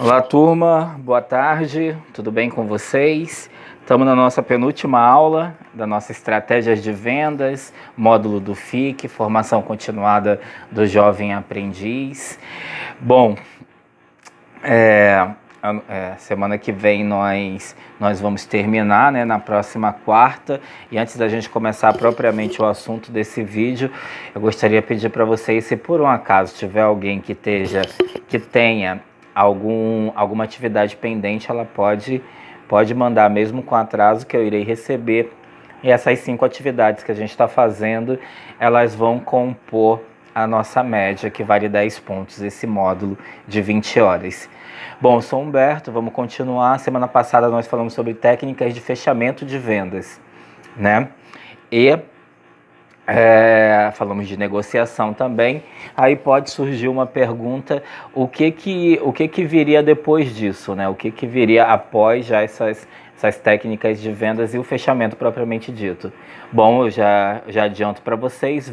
Olá, turma, boa tarde, tudo bem com vocês? Estamos na nossa penúltima aula da nossa estratégias de vendas, módulo do FIC, formação continuada do jovem aprendiz. Bom, semana que vem nós vamos terminar, né, na próxima quarta. E antes da gente começar propriamente o assunto desse vídeo, eu gostaria de pedir para vocês, se por um acaso tiver alguém que tenha alguma atividade pendente, ela pode mandar mesmo com atraso, que eu irei receber. E essas 5 atividades que a gente está fazendo, elas vão compor a nossa média, que vale 10 pontos, esse módulo de 20 horas. Bom, eu sou Humberto, vamos continuar. Semana passada nós falamos sobre técnicas de fechamento de vendas, né? E falamos de negociação também. Aí pode surgir uma pergunta: o que viria depois disso, né? O que viria após já essas técnicas de vendas e o fechamento propriamente dito? Bom, eu já adianto para vocês,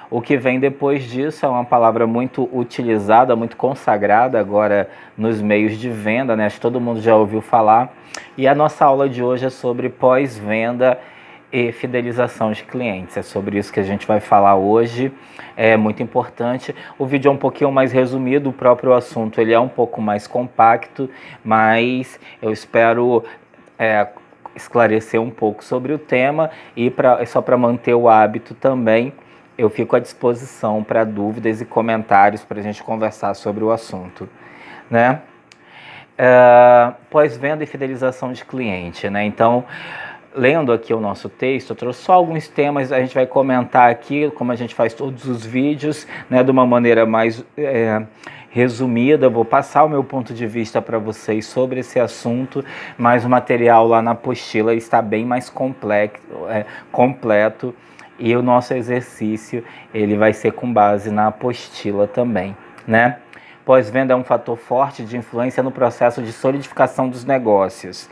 o que vem depois disso é uma palavra muito utilizada, muito consagrada agora nos meios de venda, né? Acho que todo mundo já ouviu falar. E a nossa aula de hoje é sobre pós-venda e fidelização de clientes. É sobre isso que a gente vai falar hoje. É muito importante. O vídeo é um pouquinho mais resumido, o próprio assunto ele é um pouco mais compacto, mas eu espero esclarecer um pouco sobre o tema e só para manter o hábito também, eu fico à disposição para dúvidas e comentários para a gente conversar sobre o assunto, né? Pós-venda e fidelização de cliente, né? Então, lendo aqui o nosso texto, eu trouxe só alguns temas, a gente vai comentar aqui, como a gente faz todos os vídeos, né, de uma maneira mais resumida. Vou passar o meu ponto de vista para vocês sobre esse assunto, mas o material lá na apostila está bem mais completo, e o nosso exercício ele vai ser com base na apostila também, né? Pós-venda é um fator forte de influência no processo de solidificação dos negócios.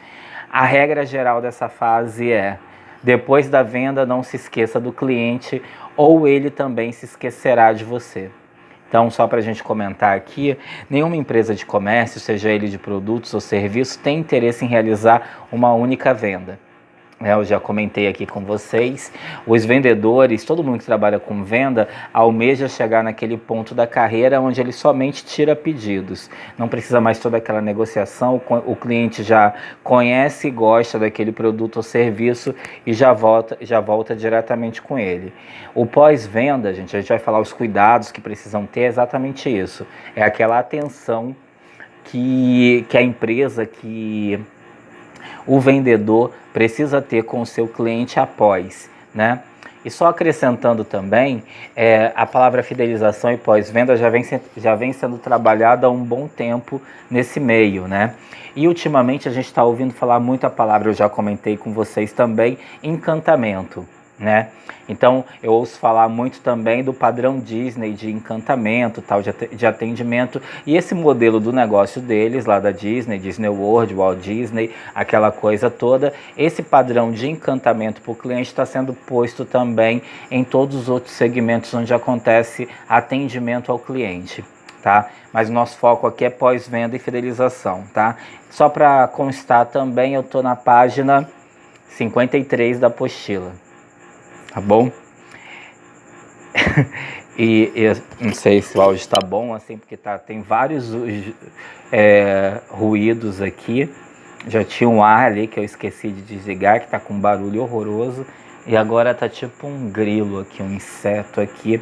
A regra geral dessa fase é: depois da venda, não se esqueça do cliente, ou ele também se esquecerá de você. Então, só para a gente comentar aqui, nenhuma empresa de comércio, seja ele de produtos ou serviços, tem interesse em realizar uma única venda. Eu já comentei aqui com vocês, os vendedores, todo mundo que trabalha com venda, almeja chegar naquele ponto da carreira onde ele somente tira pedidos. Não precisa mais toda aquela negociação, o cliente já conhece e gosta daquele produto ou serviço e já volta diretamente com ele. O pós-venda, a gente vai falar os cuidados que precisam ter, é exatamente isso. É aquela atenção que a empresa, que o vendedor precisa ter com o seu cliente após, né? E só acrescentando também, a palavra fidelização e pós-venda já vem sendo trabalhada há um bom tempo nesse meio, né? E ultimamente a gente está ouvindo falar muito a palavra, eu já comentei com vocês também, encantamento, né? Então eu ouço falar muito também do padrão Disney de encantamento, tal, de atendimento, e esse modelo do negócio deles lá da Disney, Disney World, Walt Disney, aquela coisa toda, esse padrão de encantamento para o cliente está sendo posto também em todos os outros segmentos onde acontece atendimento ao cliente, tá? Mas o nosso foco aqui é pós-venda e fidelização, tá? Só para constar também, eu estou na página 53 da apostila. Tá bom? E eu não sei se o áudio está bom, assim, porque tem vários ruídos aqui. Já tinha um ar ali que eu esqueci de desligar, que tá com um barulho horroroso. E agora tá tipo um grilo aqui, um inseto aqui.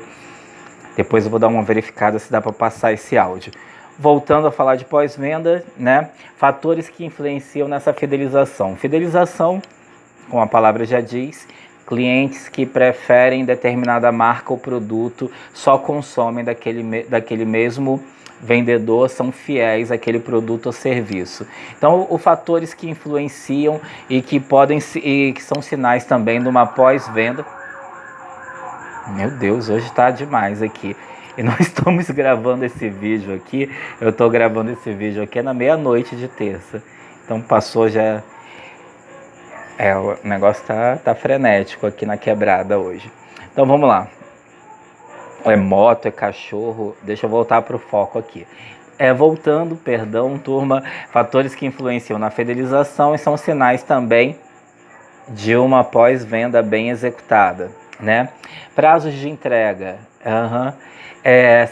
Depois eu vou dar uma verificada se dá para passar esse áudio. Voltando a falar de pós-venda, né? Fatores que influenciam nessa fidelização. Fidelização, como a palavra já diz, clientes que preferem determinada marca ou produto, só consomem daquele mesmo vendedor, são fiéis àquele produto ou serviço. Então, os fatores que influenciam e que são sinais também de uma pós-venda. Meu Deus, hoje está demais aqui. E nós estamos gravando esse vídeo aqui, eu estou gravando esse vídeo aqui na meia-noite de terça. Então passou já... o negócio tá frenético aqui na quebrada hoje. Então vamos lá. É moto, é cachorro. Deixa eu voltar para o foco aqui. Voltando, perdão, turma, fatores que influenciam na fidelização e são sinais também de uma pós-venda bem executada, né? Prazos de entrega.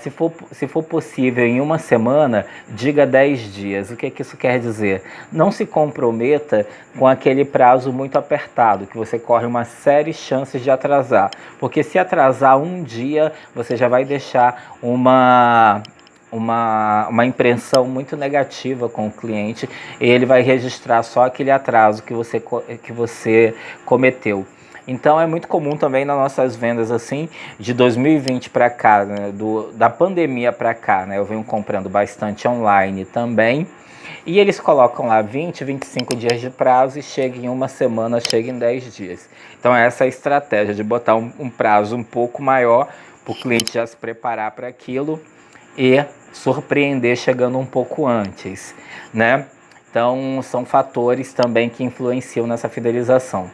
Se for possível em uma semana, diga 10 dias. O que isso quer dizer? Não se comprometa com aquele prazo muito apertado, que você corre uma série de chances de atrasar. Porque se atrasar um dia, você já vai deixar uma impressão muito negativa com o cliente e ele vai registrar só aquele atraso que você cometeu. Então é muito comum também nas nossas vendas assim, de 2020 para cá, né, da pandemia para cá, né, eu venho comprando bastante online também, e eles colocam lá 20, 25 dias de prazo e chega em uma semana, chega em 10 dias. Então essa é a estratégia de botar um prazo um pouco maior para o cliente já se preparar para aquilo e surpreender chegando um pouco antes, né? Então são fatores também que influenciam nessa fidelização.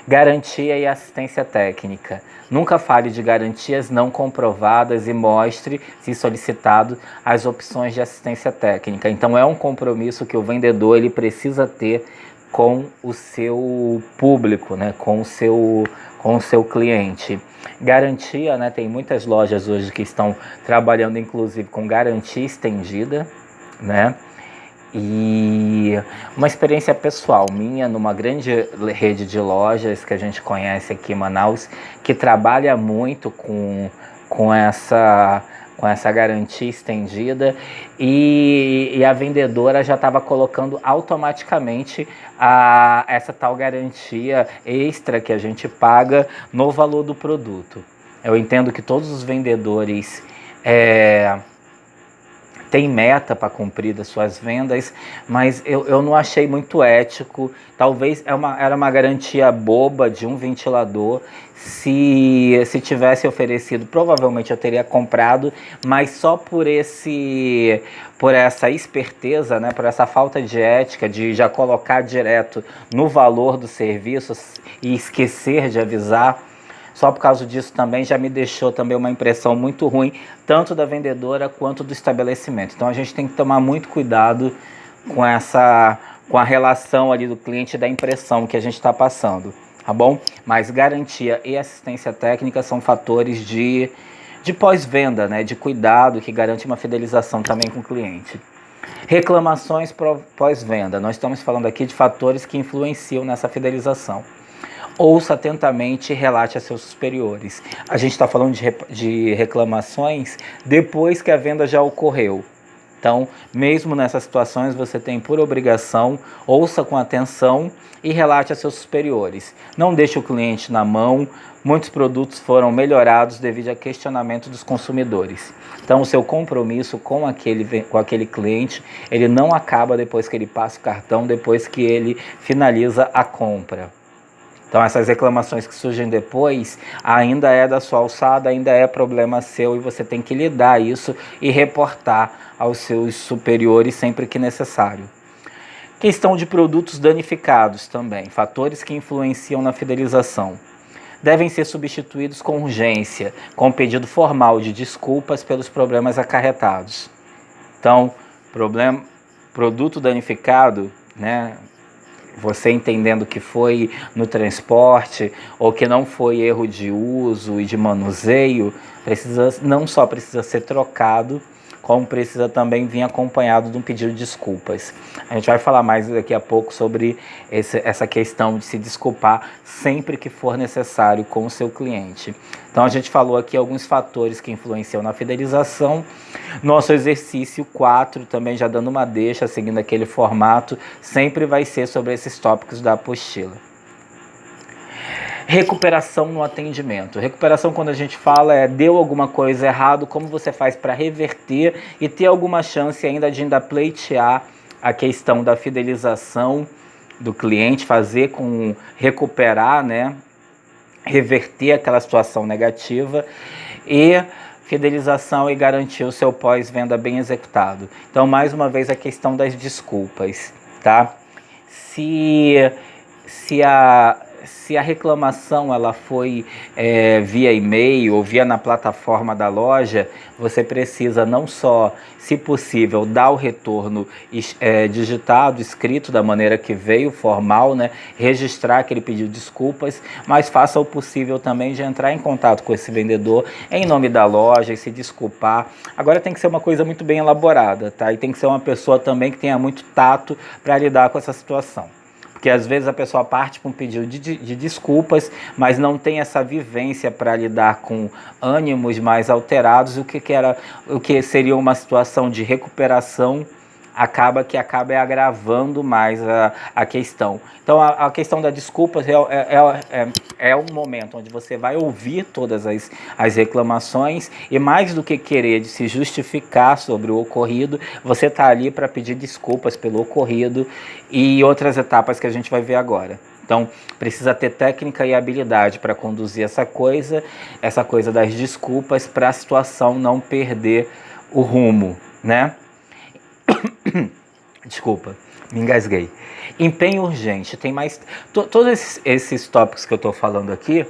Garantia e assistência técnica. Nunca fale de garantias não comprovadas e mostre, se solicitado, as opções de assistência técnica. Então é um compromisso que o vendedor ele precisa ter com o seu público, né? com o seu cliente. Garantia, né? Tem muitas lojas hoje que estão trabalhando inclusive com garantia estendida, né? E uma experiência pessoal minha numa grande rede de lojas que a gente conhece aqui em Manaus, que trabalha muito com essa garantia estendida, e a vendedora já estava colocando automaticamente essa tal garantia extra que a gente paga no valor do produto. Eu entendo que todos os vendedores tem meta para cumprir das suas vendas, mas eu não achei muito ético. Talvez era uma garantia boba de um ventilador. Se tivesse oferecido, provavelmente eu teria comprado, mas só por essa esperteza, né, por essa falta de ética de já colocar direto no valor do serviço e esquecer de avisar. Só por causa disso também já me deixou também uma impressão muito ruim, tanto da vendedora quanto do estabelecimento. Então a gente tem que tomar muito cuidado com a relação ali do cliente e da impressão que a gente está passando, tá bom? Mas garantia e assistência técnica são fatores de pós-venda, né? De cuidado que garante uma fidelização também com o cliente. Reclamações pós-venda. Nós estamos falando aqui de fatores que influenciam nessa fidelização. Ouça atentamente e relate a seus superiores. A gente está falando de reclamações depois que a venda já ocorreu. Então, mesmo nessas situações, você tem por obrigação, ouça com atenção e relate a seus superiores. Não deixe o cliente na mão. Muitos produtos foram melhorados devido a questionamento dos consumidores. Então, o seu compromisso com aquele cliente, ele não acaba depois que ele passa o cartão, depois que ele finaliza a compra. Então essas reclamações que surgem depois ainda é da sua alçada, ainda é problema seu e você tem que lidar isso e reportar aos seus superiores sempre que necessário. Questão de produtos danificados também, fatores que influenciam na fidelização. Devem ser substituídos com urgência, com pedido formal de desculpas pelos problemas acarretados. Então, produto danificado, né? Você entendendo que foi no transporte ou que não foi erro de uso e de manuseio, não só precisa ser trocado, como precisa também vir acompanhado de um pedido de desculpas. A gente vai falar mais daqui a pouco sobre essa questão de se desculpar sempre que for necessário com o seu cliente. Então a gente falou aqui alguns fatores que influenciam na fidelização. Nosso exercício 4, também já dando uma deixa, seguindo aquele formato, sempre vai ser sobre esses tópicos da apostila. Recuperação no atendimento. Recuperação, quando a gente fala, deu alguma coisa errado, como você faz para reverter e ter alguma chance ainda de pleitear a questão da fidelização do cliente, recuperar, né, reverter aquela situação negativa e fidelização e garantir o seu pós-venda bem executado. Então, mais uma vez, a questão das desculpas, tá? se a reclamação ela foi via e-mail ou via na plataforma da loja, você precisa não só, se possível, dar o retorno digitado, escrito da maneira que veio, formal, né? Registrar que ele pediu desculpas, mas faça o possível também de entrar em contato com esse vendedor em nome da loja e se desculpar. Agora tem que ser uma coisa muito bem elaborada, tá? E tem que ser uma pessoa também que tenha muito tato para lidar com essa situação. Porque às vezes a pessoa parte para um pedido de desculpas, mas não tem essa vivência para lidar com ânimos mais alterados, o que seria uma situação de recuperação acaba agravando mais a questão. Então a questão da desculpa é um momento onde você vai ouvir todas as reclamações e mais do que querer de se justificar sobre o ocorrido, você está ali para pedir desculpas pelo ocorrido e outras etapas que a gente vai ver agora. Então, precisa ter técnica e habilidade para conduzir essa coisa das desculpas para a situação não perder o rumo, né? Desculpa, me engasguei. Empenho urgente, tem mais... Todos esses tópicos que eu estou falando aqui,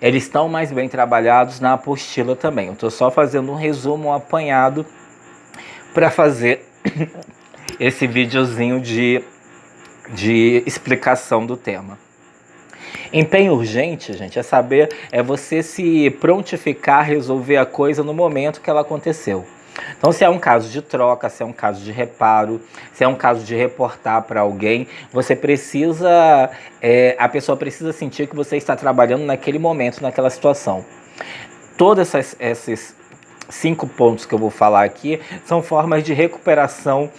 eles estão mais bem trabalhados na apostila também. Eu estou só fazendo um resumo, um apanhado, para fazer esse videozinho de explicação do tema. Empenho urgente, gente, é você se prontificar a resolver a coisa no momento que ela aconteceu. Então, se é um caso de troca, se é um caso de reparo, se é um caso de reportar para alguém, a pessoa precisa sentir que você está trabalhando naquele momento, naquela situação. Todos esses 5 pontos que eu vou falar aqui são formas de recuperação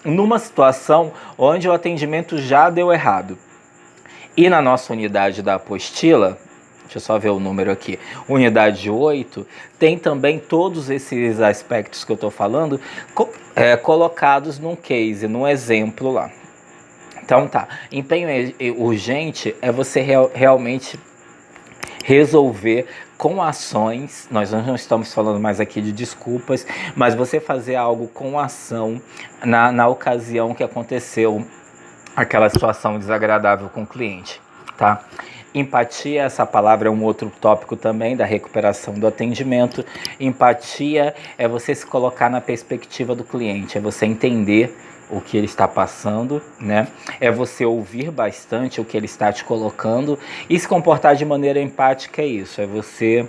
numa situação onde o atendimento já deu errado. E na nossa unidade da apostila, deixa eu só ver o número aqui, unidade 8, tem também todos esses aspectos que eu estou falando colocados num case, num exemplo lá. Então tá, empenho urgente é você realmente resolver com ações, nós não estamos falando mais aqui de desculpas, mas você fazer algo com ação na ocasião que aconteceu aquela situação desagradável com o cliente, tá? Empatia, essa palavra é um outro tópico também da recuperação do atendimento. Empatia é você se colocar na perspectiva do cliente, é você entender o que ele está passando, né? É você ouvir bastante o que ele está te colocando e se comportar de maneira empática, é isso, é você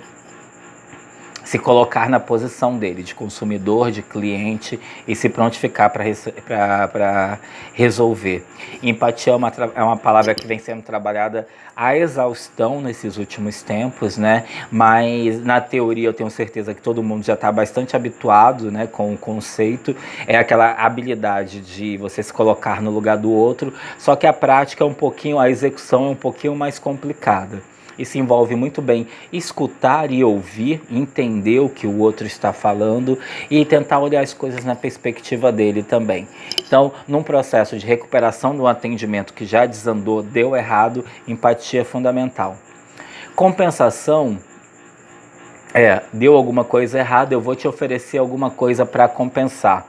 se colocar na posição dele, de consumidor, de cliente, e se prontificar para resolver. Empatia é uma palavra que vem sendo trabalhada à exaustão nesses últimos tempos, né? Mas na teoria eu tenho certeza que todo mundo já está bastante habituado, né, com o conceito. É aquela habilidade de você se colocar no lugar do outro, só que a prática a execução é um pouquinho mais complicada. Isso envolve muito bem escutar e ouvir, entender o que o outro está falando e tentar olhar as coisas na perspectiva dele também. Então, num processo de recuperação do atendimento que já desandou, deu errado, empatia é fundamental. Compensação deu alguma coisa errada, eu vou te oferecer alguma coisa para compensar.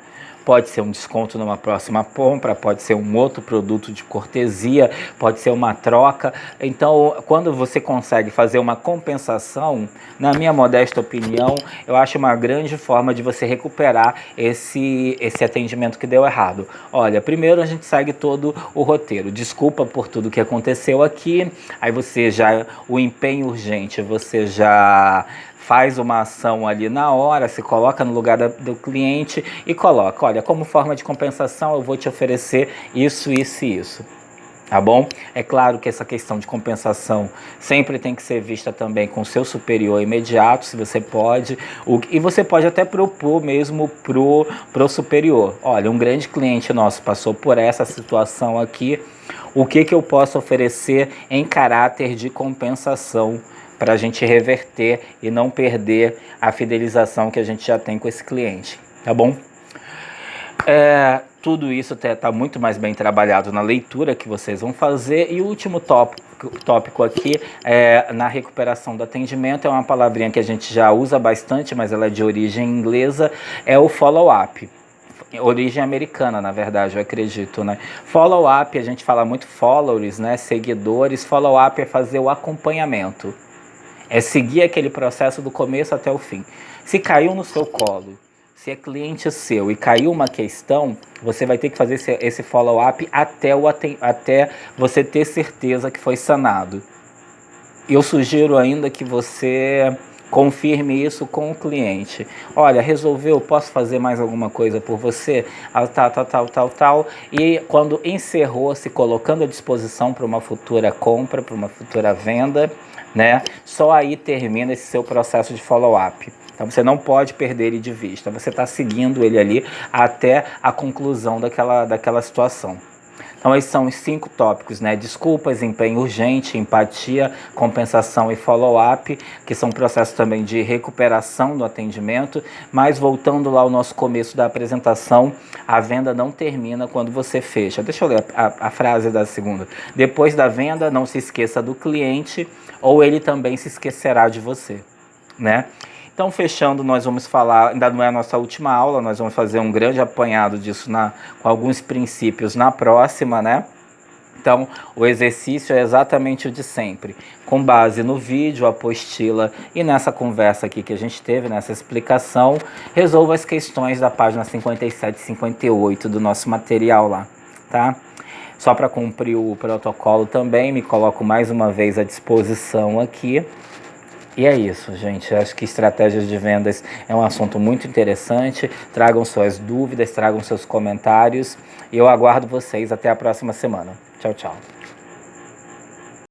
Pode ser um desconto numa próxima compra, pode ser um outro produto de cortesia, pode ser uma troca. Então, quando você consegue fazer uma compensação, na minha modesta opinião, eu acho uma grande forma de você recuperar esse atendimento que deu errado. Olha, primeiro a gente segue todo o roteiro. Desculpa por tudo que aconteceu aqui. Aí o empenho urgente, você já faz uma ação ali na hora, se coloca no lugar do cliente e coloca, olha, como forma de compensação eu vou te oferecer isso, isso e isso. Tá bom? É claro que essa questão de compensação sempre tem que ser vista também com o seu superior imediato, se você pode, e você pode até propor mesmo pro superior. Olha, um grande cliente nosso passou por essa situação aqui, o que eu posso oferecer em caráter de compensação para a gente reverter e não perder a fidelização que a gente já tem com esse cliente, tá bom? Tudo isso está muito mais bem trabalhado na leitura que vocês vão fazer. E o último tópico aqui, na recuperação do atendimento, é uma palavrinha que a gente já usa bastante, mas ela é de origem inglesa, é o follow-up. origem americana, na verdade, eu acredito, né? Follow-up, a gente fala muito followers, né? Seguidores. Follow-up é fazer o acompanhamento. É seguir aquele processo do começo até o fim. Se caiu no seu colo, se é cliente seu e caiu uma questão, você vai ter que fazer esse follow-up até você ter certeza que foi sanado. Eu sugiro ainda que você confirme isso com o cliente. Olha, resolveu, posso fazer mais alguma coisa por você? Tal. E quando encerrou, se colocando à disposição para uma futura compra, para uma futura venda, né? Só aí termina esse seu processo de follow-up. Então você não pode perder ele de vista. Você está seguindo ele ali até a conclusão daquela situação. Então esses são os 5 tópicos, né? Desculpas, empenho urgente, empatia, compensação e follow-up, que são processos também de recuperação do atendimento. Mas voltando lá ao nosso começo da apresentação, a venda não termina quando você fecha. Deixa eu ler a frase da segunda. Depois da venda, não se esqueça do cliente ou ele também se esquecerá de você, né? Então, fechando, nós vamos falar, ainda não é a nossa última aula, nós vamos fazer um grande apanhado disso com alguns princípios na próxima, né? Então, o exercício é exatamente o de sempre, com base no vídeo, apostila e nessa conversa aqui que a gente teve, nessa explicação, resolva as questões da página 57 e 58 do nosso material lá, tá? Só para cumprir o protocolo também, me coloco mais uma vez à disposição aqui. E é isso, gente. Acho que estratégias de vendas é um assunto muito interessante. Tragam suas dúvidas, tragam seus comentários. E eu aguardo vocês até a próxima semana. Tchau, tchau.